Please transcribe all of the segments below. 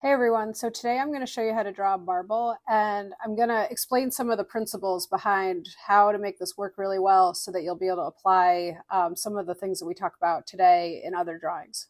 Hey everyone, so today I'm going to show you how to draw a marble and I'm going to explain some of the principles behind how to make this work really well so that you'll be able to apply some of the things that we talk about today in other drawings.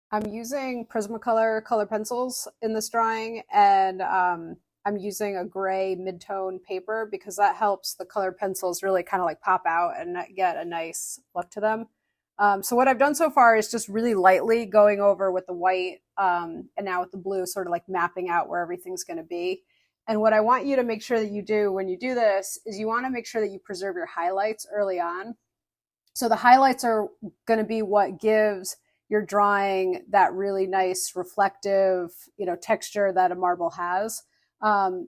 I'm using Prismacolor color pencils in this drawing and I'm using a gray mid-tone paper because that helps the colored pencils really kind of like pop out and get a nice look to them. So what I've done so far is just really lightly going over with the white and now with the blue, sort of like mapping out where everything's going to be. And what I want you to make sure that you do when you do this is you want to make sure that you preserve your highlights early on. So the highlights are going to be what gives your drawing that really nice reflective, texture that a marble has.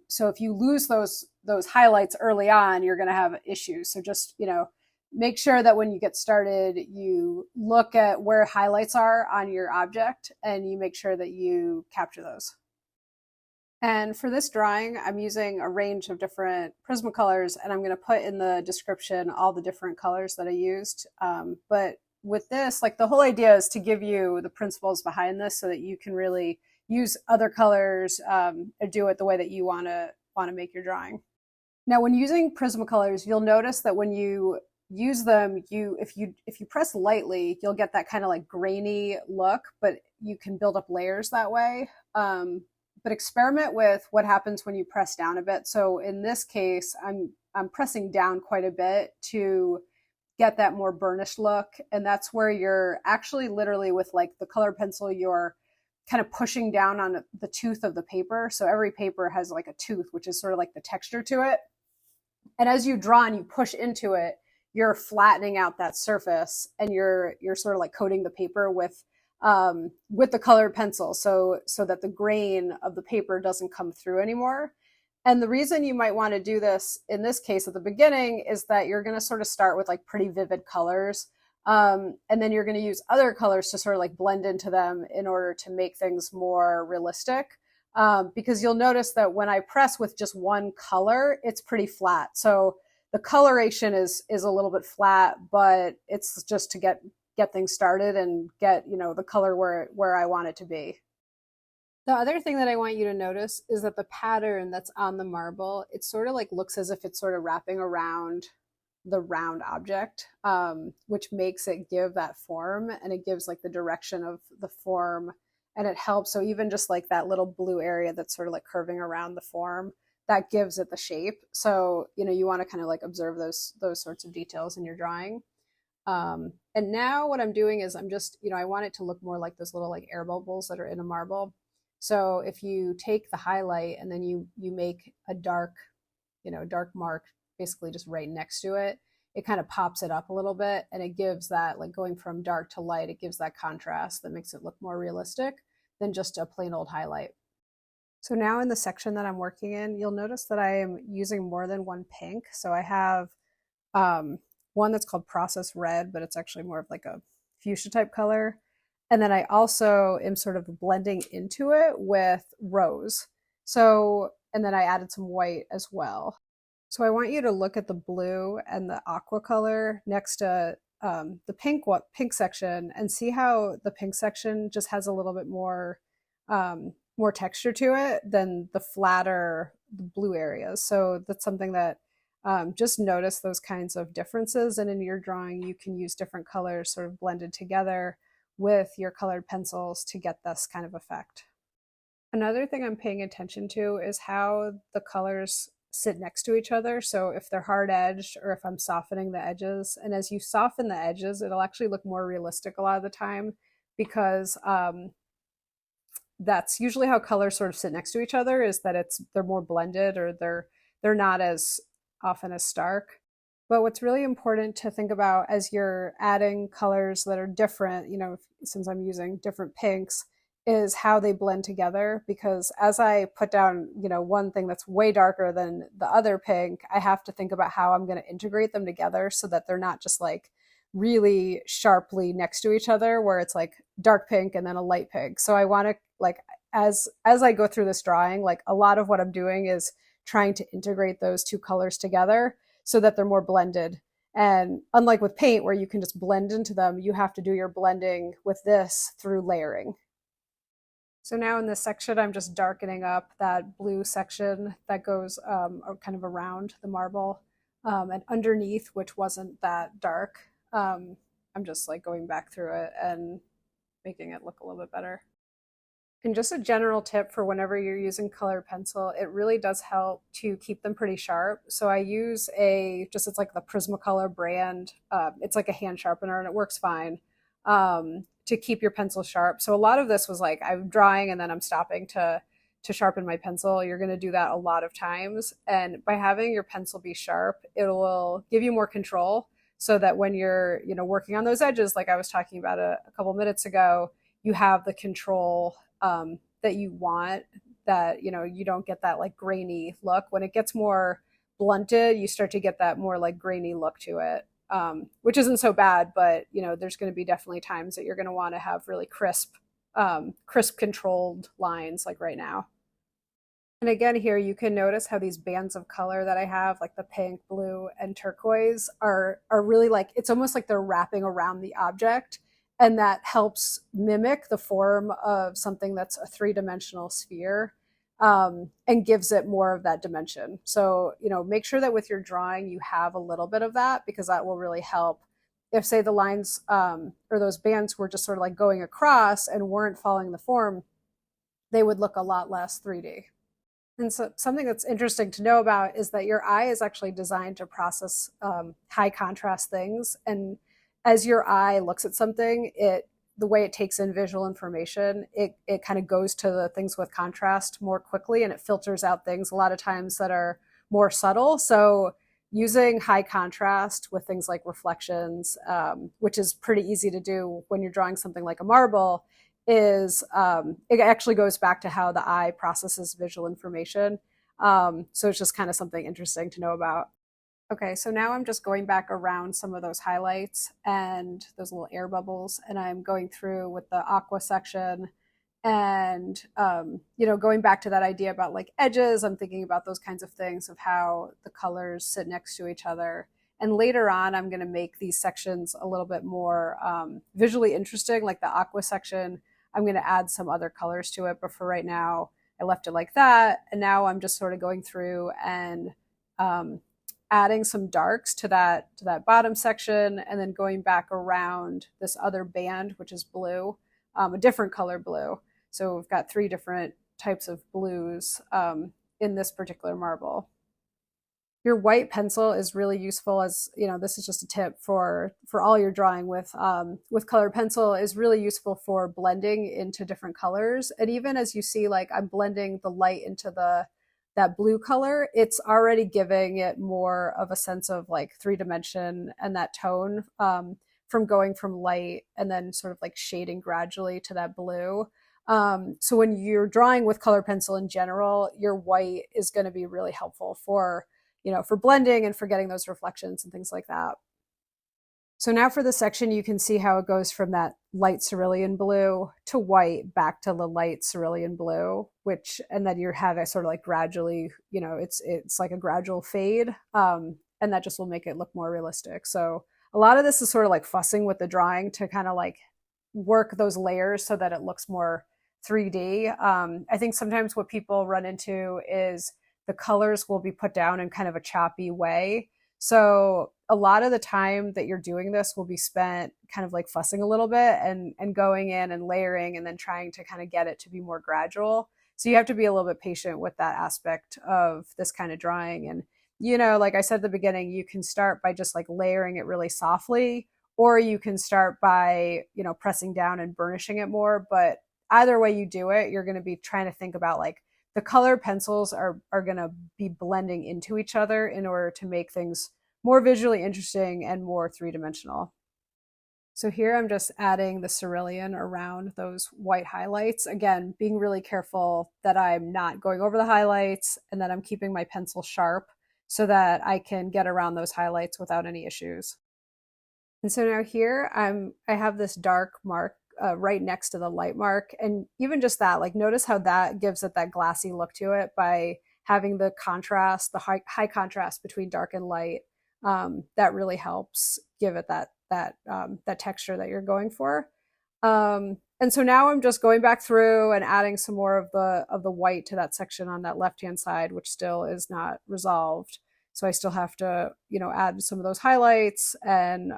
So if you lose those highlights early on, you're going to have issues. So just make sure that when you get started, you look at where highlights are on your object and you make sure that you capture those. And for this drawing, I'm using a range of different Prismacolors, and I'm going to put in the description all the different colors that I used. But with this, like the whole idea is to give you the principles behind this so that you can really use other colors or do it the way that you want to make your drawing. Now, when using Prismacolors, you'll notice that when you use them, if you press lightly, you'll get that kind of like grainy look, but you can build up layers that way. But experiment with what happens when you press down a bit. So in this case, I'm pressing down quite a bit to get that more burnished look, and that's where you're actually literally with like the color pencil, you're kind of pushing down on the tooth of the paper. So every paper has like a tooth, which is sort of like the texture to it. And as you draw and you push into it, you're flattening out that surface and you're sort of like coating the paper with the colored pencil so that the grain of the paper doesn't come through anymore. And the reason you might want to do this in this case at the beginning is that you're going to sort of start with like pretty vivid colors. And then you're going to use other colors to sort of like blend into them in order to make things more realistic. Because you'll notice that when I press with just one color, it's pretty flat. So the coloration is a little bit flat, but it's just to get things started and get, the color where I want it to be. The other thing that I want you to notice is that the pattern that's on the marble, it sort of like looks as if it's sort of wrapping around the round object, which makes it give that form, and it gives like the direction of the form, and it helps. So even just like that little blue area that's sort of like curving around the form, that gives it the shape. So, you want to kind of like observe those sorts of details in your drawing. And now what I'm doing is I'm just, I want it to look more like those little like air bubbles that are in a marble. So if you take the highlight and then you make a dark, dark mark, basically just right next to it, it kind of pops it up a little bit, and it gives that, like going from dark to light, it gives that contrast that makes it look more realistic than just a plain old highlight. So now in the section that I'm working in, you'll notice that I am using more than one pink. So I have one that's called Process Red, but it's actually more of like a fuchsia type color. And then I also am sort of blending into it with rose. So, and then I added some white as well. So I want you to look at the blue and the aqua color next to the pink section, and see how the pink section just has a little bit more texture to it than the flatter blue areas. So that's something that just notice those kinds of differences. And in your drawing, you can use different colors sort of blended together with your colored pencils to get this kind of effect. Another thing I'm paying attention to is how the colors sit next to each other. So if they're hard edged or if I'm softening the edges. And as you soften the edges, it'll actually look more realistic a lot of the time, because that's usually how colors sort of sit next to each other, is that they're more blended, or they're not as often as stark. But what's really important to think about as you're adding colors that are different, since I'm using different pinks, is how they blend together. Because as I put down, one thing that's way darker than the other pink, I have to think about how I'm going to integrate them together so that they're not just like really sharply next to each other, where it's like dark pink and then a light pink. So I want to, like, as I go through this drawing, like a lot of what I'm doing is trying to integrate those two colors together so that they're more blended. And unlike with paint, where you can just blend into them, you have to do your blending with this through layering. So now in this section, I'm just darkening up that blue section that goes kind of around the marble, and underneath, which wasn't that dark. I'm just like going back through it and making it look a little bit better. And just a general tip for whenever you're using colored pencil, it really does help to keep them pretty sharp. So I use it's like the Prismacolor brand. It's like a hand sharpener and it works fine to keep your pencil sharp. So a lot of this was like I'm drawing and then I'm stopping to sharpen my pencil. You're going to do that a lot of times. And by having your pencil be sharp, it will give you more control so that when you're, working on those edges, like I was talking about a couple minutes ago, you have the control that you want, that you don't get that like grainy look. When it gets more blunted, you start to get that more like grainy look to it, which isn't so bad, but there's going to be definitely times that you're going to want to have really crisp controlled lines like right now. And again, here you can notice how these bands of color that I have, like the pink, blue, and turquoise, are really like, it's almost like they're wrapping around the object. And that helps mimic the form of something that's a three-dimensional sphere, and gives it more of that dimension. So, make sure that with your drawing, you have a little bit of that, because that will really help. If, say, the lines or those bands were just sort of like going across and weren't following the form, they would look a lot less 3D. And so something that's interesting to know about is that your eye is actually designed to process high contrast things. And as your eye looks at something, the way it takes in visual information, it kind of goes to the things with contrast more quickly, and it filters out things a lot of times that are more subtle. So using high contrast with things like reflections, which is pretty easy to do when you're drawing something like a marble, is it actually goes back to how the eye processes visual information. So it's just kind of something interesting to know about. Okay, so now I'm just going back around some of those highlights and those little air bubbles, and I'm going through with the aqua section and, going back to that idea about like edges. I'm thinking about those kinds of things, of how the colors sit next to each other. And later on, I'm going to make these sections a little bit more visually interesting, like the aqua section. I'm going to add some other colors to it, but for right now, I left it like that. And now I'm just sort of going through and adding some darks to that bottom section, and then going back around this other band, which is blue, a different color blue. So we've got 3 different types of blues in this particular marble. Your white pencil is really useful, as this is just a tip for all your drawing with colored pencil, is really useful for blending into different colors. And even as you see, like I'm blending the light into that blue color, it's already giving it more of a sense of like 3D and that tone, from going from light and then sort of like shading gradually to that blue. So when you're drawing with color pencil in general, your white is going to be really helpful for blending and for getting those reflections and things like that. So now for the section, you can see how it goes from that light cerulean blue to white back to the light cerulean blue, and then you have it sort of like gradually, it's like a gradual fade. And that just will make it look more realistic. So a lot of this is sort of like fussing with the drawing to kind of like work those layers so that it looks more 3D. I think sometimes what people run into is the colors will be put down in kind of a choppy way. So a lot of the time that you're doing this will be spent kind of like fussing a little bit and going in and layering and then trying to kind of get it to be more gradual. So you have to be a little bit patient with that aspect of this kind of drawing. And, like I said at the beginning, you can start by just like layering it really softly, or you can start by, pressing down and burnishing it more. But either way you do it, you're going to be trying to think about like the color pencils are going to be blending into each other in order to make things more visually interesting and more 3-dimensional. So here I'm just adding the cerulean around those white highlights. Again, being really careful that I'm not going over the highlights and that I'm keeping my pencil sharp so that I can get around those highlights without any issues. And so now here I have this dark mark right next to the light mark. And even just that, like notice how that gives it that glassy look to it by having the contrast, the high contrast between dark and light. That really helps give it that texture that you're going for. And so now I'm just going back through and adding some more of the white to that section on that left-hand side, which still is not resolved. So I still have to, add some of those highlights and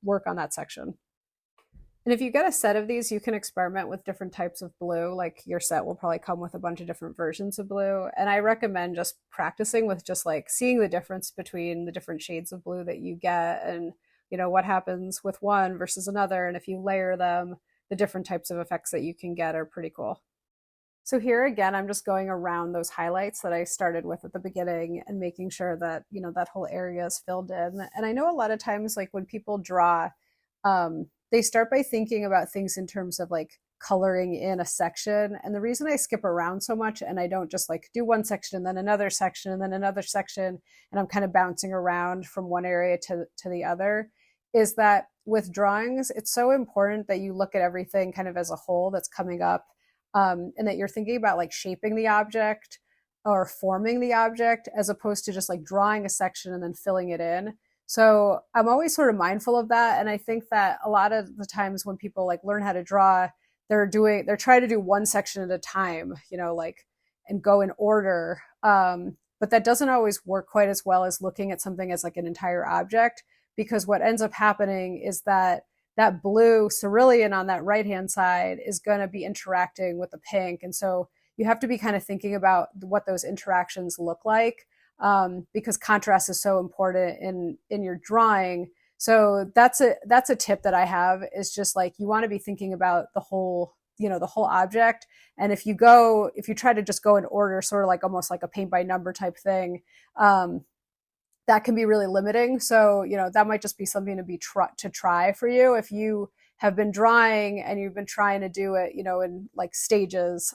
work on that section. And if you get a set of these, you can experiment with different types of blue. Like your set will probably come with a bunch of different versions of blue. And I recommend just practicing with just like seeing the difference between the different shades of blue that you get and, what happens with one versus another. And if you layer them, the different types of effects that you can get are pretty cool. So here again, I'm just going around those highlights that I started with at the beginning and making sure that, that whole area is filled in. And I know a lot of times, like when people draw, they start by thinking about things in terms of like coloring in a section. And the reason I skip around so much and I don't just like do one section and then another section and then another section, and I'm kind of bouncing around from one area to the other, is that with drawings, it's so important that you look at everything kind of as a whole that's coming up, and that you're thinking about like shaping the object or forming the object as opposed to just like drawing a section and then filling it in. So I'm always sort of mindful of that. And I think that a lot of the times when people like learn how to draw, they're trying to do one section at a time, and go in order. But that doesn't always work quite as well as looking at something as like an entire object, because what ends up happening is that blue cerulean on that right-hand side is going to be interacting with the pink. And so you have to be kind of thinking about what those interactions look like, because contrast is so important in your drawing. So that's a tip that I have, is just like, you want to be thinking about the whole object. And if you try to just go in order, sort of like almost like a paint by number type thing, that can be really limiting. So, that might just be something to try for you. If you have been drawing and you've been trying to do it, in like stages,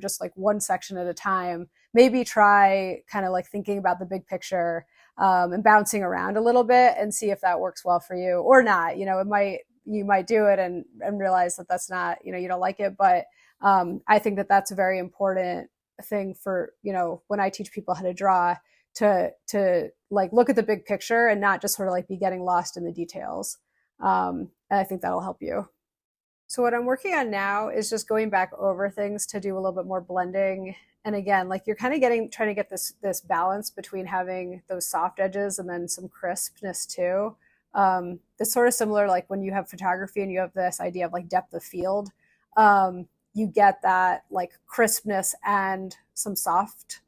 just like one section at a time, maybe try kind of like thinking about the big picture, and bouncing around a little bit and see if that works well for you or not. You might do it and realize that that's not, you don't like it. But I think that that's a very important thing for, when I teach people how to draw, to like look at the big picture and not just sort of like be getting lost in the details. And I think that'll help you. So what I'm working on now is just going back over things to do a little bit more blending. And again, like you're kind of trying to get this balance between having those soft edges and then some crispness too. It's sort of similar, like when you have photography and you have this idea of like depth of field, you get that like crispness and some soft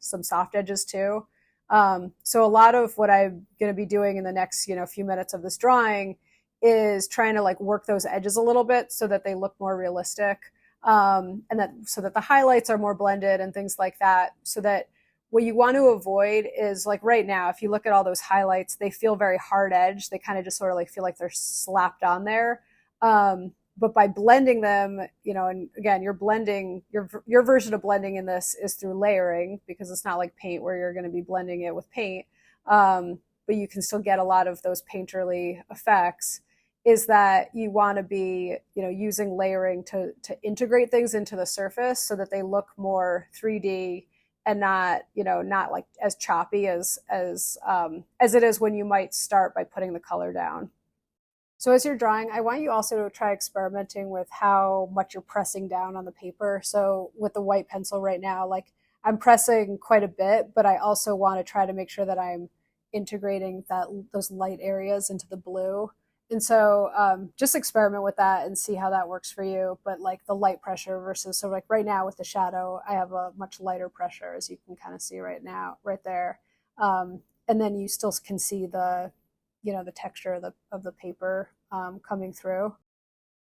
edges too. So a lot of what I'm going to be doing in the next, few minutes of this drawing is trying to like work those edges a little bit so that they look more realistic, and so that the highlights are more blended and things like that. So that what you want to avoid is, like right now, if you look at all those highlights, they feel very hard edged. They kind of just sort of like feel like they're slapped on there. But by blending them, and again, you're blending, your version of blending in this is through layering, because it's not like paint where you're going to be blending it with paint. But you can still get a lot of those painterly effects, is that you want to be, using layering to integrate things into the surface so that they look more 3D and not like as choppy as it is when you might start by putting the color down. So as you're drawing, I want you also to try experimenting with how much you're pressing down on the paper. So with the white pencil right now, like I'm pressing quite a bit, but I also want to try to make sure that I'm integrating those light areas into the blue. And so just experiment with that and see how that works for you. But like the light pressure versus, so like right now with the shadow, I have a much lighter pressure, as you can kind of see right now, right there. And then you still can see the texture of the paper coming through.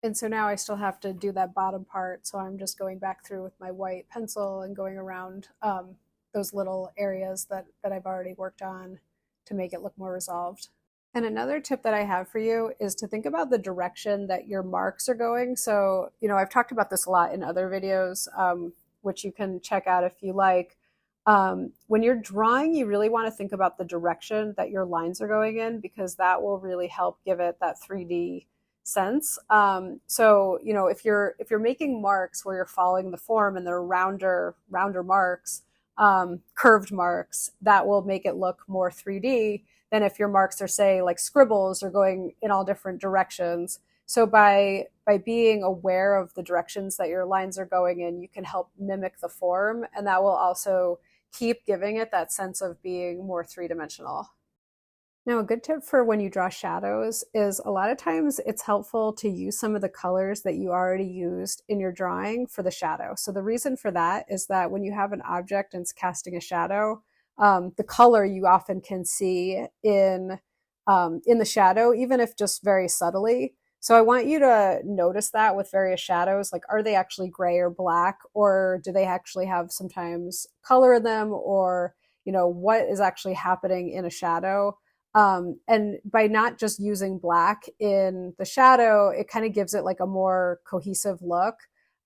And so now I still have to do that bottom part. So I'm just going back through with my white pencil and going around those little areas that I've already worked on to make it look more resolved. And another tip that I have for you is to think about the direction that your marks are going. So, I've talked about this a lot in other videos, which you can check out if you like. When you're drawing, you really want to think about the direction that your lines are going in, because that will really help give it that 3D sense. So, if you're making marks where you're following the form and they're rounder marks, curved marks, that will make it look more 3D than if your marks are, say, like scribbles or going in all different directions. So by being aware of the directions that your lines are going in, you can help mimic the form, and that will also keep giving it that sense of being more three-dimensional. Now, a good tip for when you draw shadows is a lot of times it's helpful to use some of the colors that you already used in your drawing for the shadow. So the reason for that is that when you have an object and it's casting a shadow, the color you often can see in the shadow, even if just very subtly. So I want you to notice that with various shadows, like are they actually gray or black, or do they actually have sometimes color in them, or what is actually happening in a shadow. And by not just using black in the shadow, it kind of gives it like a more cohesive look,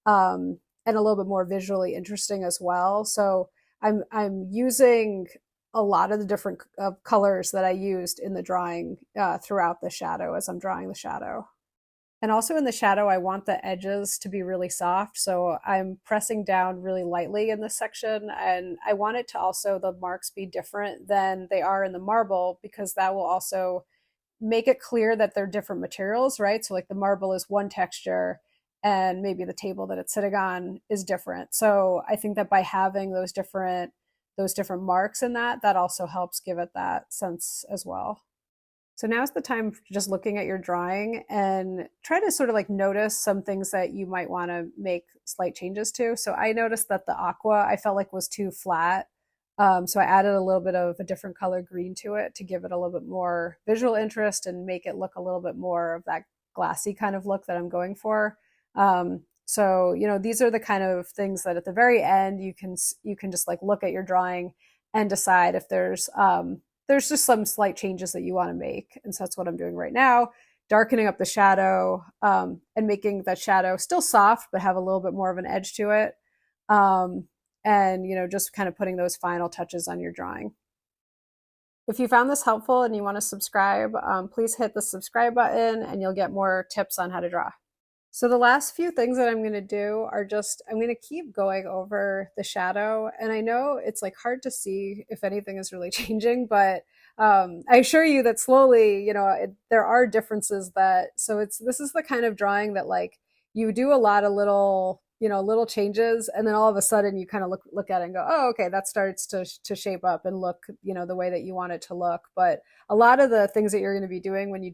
and a little bit more visually interesting as well. So I'm using a lot of the different colors that I used in the drawing throughout the shadow as I'm drawing the shadow. And also in the shadow, I want the edges to be really soft. So I'm pressing down really lightly in this section. And I want it to also, the marks be different than they are in the marble, because that will also make it clear that they're different materials, right? So like the marble is one texture and maybe the table that it's sitting on is different. So I think that by having those different marks in that also helps give it that sense as well. So now's the time for just looking at your drawing and try to sort of like notice some things that you might want to make slight changes to. So I noticed that the aqua I felt like was too flat. So I added a little bit of a different color green to it to give it a little bit more visual interest and make it look a little bit more of that glassy kind of look that I'm going for. So these are the kind of things that at the very end you can just like look at your drawing and decide if there's just some slight changes that you want to make. And so that's what I'm doing right now, darkening up the shadow, and making that shadow still soft, but have a little bit more of an edge to it. And just kind of putting those final touches on your drawing. If you found this helpful and you want to subscribe, please hit the subscribe button and you'll get more tips on how to draw. So the last few things that I'm going to do are I'm going to keep going over the shadow. And I know it's like hard to see if anything is really changing, but I assure you that slowly, there are differences this is the kind of drawing that like you do a lot of little changes, and then all of a sudden you kind of look at it and go, oh, okay, that starts to shape up and look, the way that you want it to look. But a lot of the things that you're going to be doing when you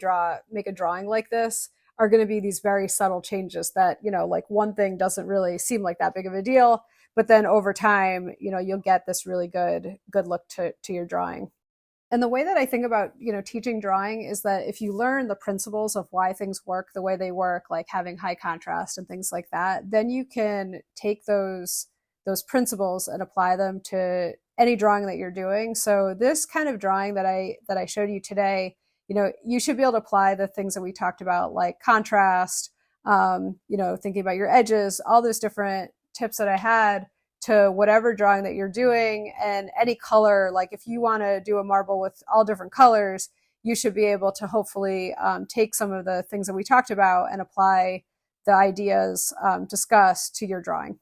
make a drawing like this are going to be these very subtle changes that, like one thing doesn't really seem like that big of a deal, but then over time, you'll get this really good look to your drawing. And the way that I think about, teaching drawing is that if you learn the principles of why things work the way they work, like having high contrast and things like that, then you can take those principles and apply them to any drawing that you're doing. So this kind of drawing that I showed you today, you should be able to apply the things that we talked about, like contrast, thinking about your edges, all those different tips that I had, to whatever drawing that you're doing, and any color. Like if you want to do a marble with all different colors, you should be able to hopefully take some of the things that we talked about and apply the ideas discussed to your drawing.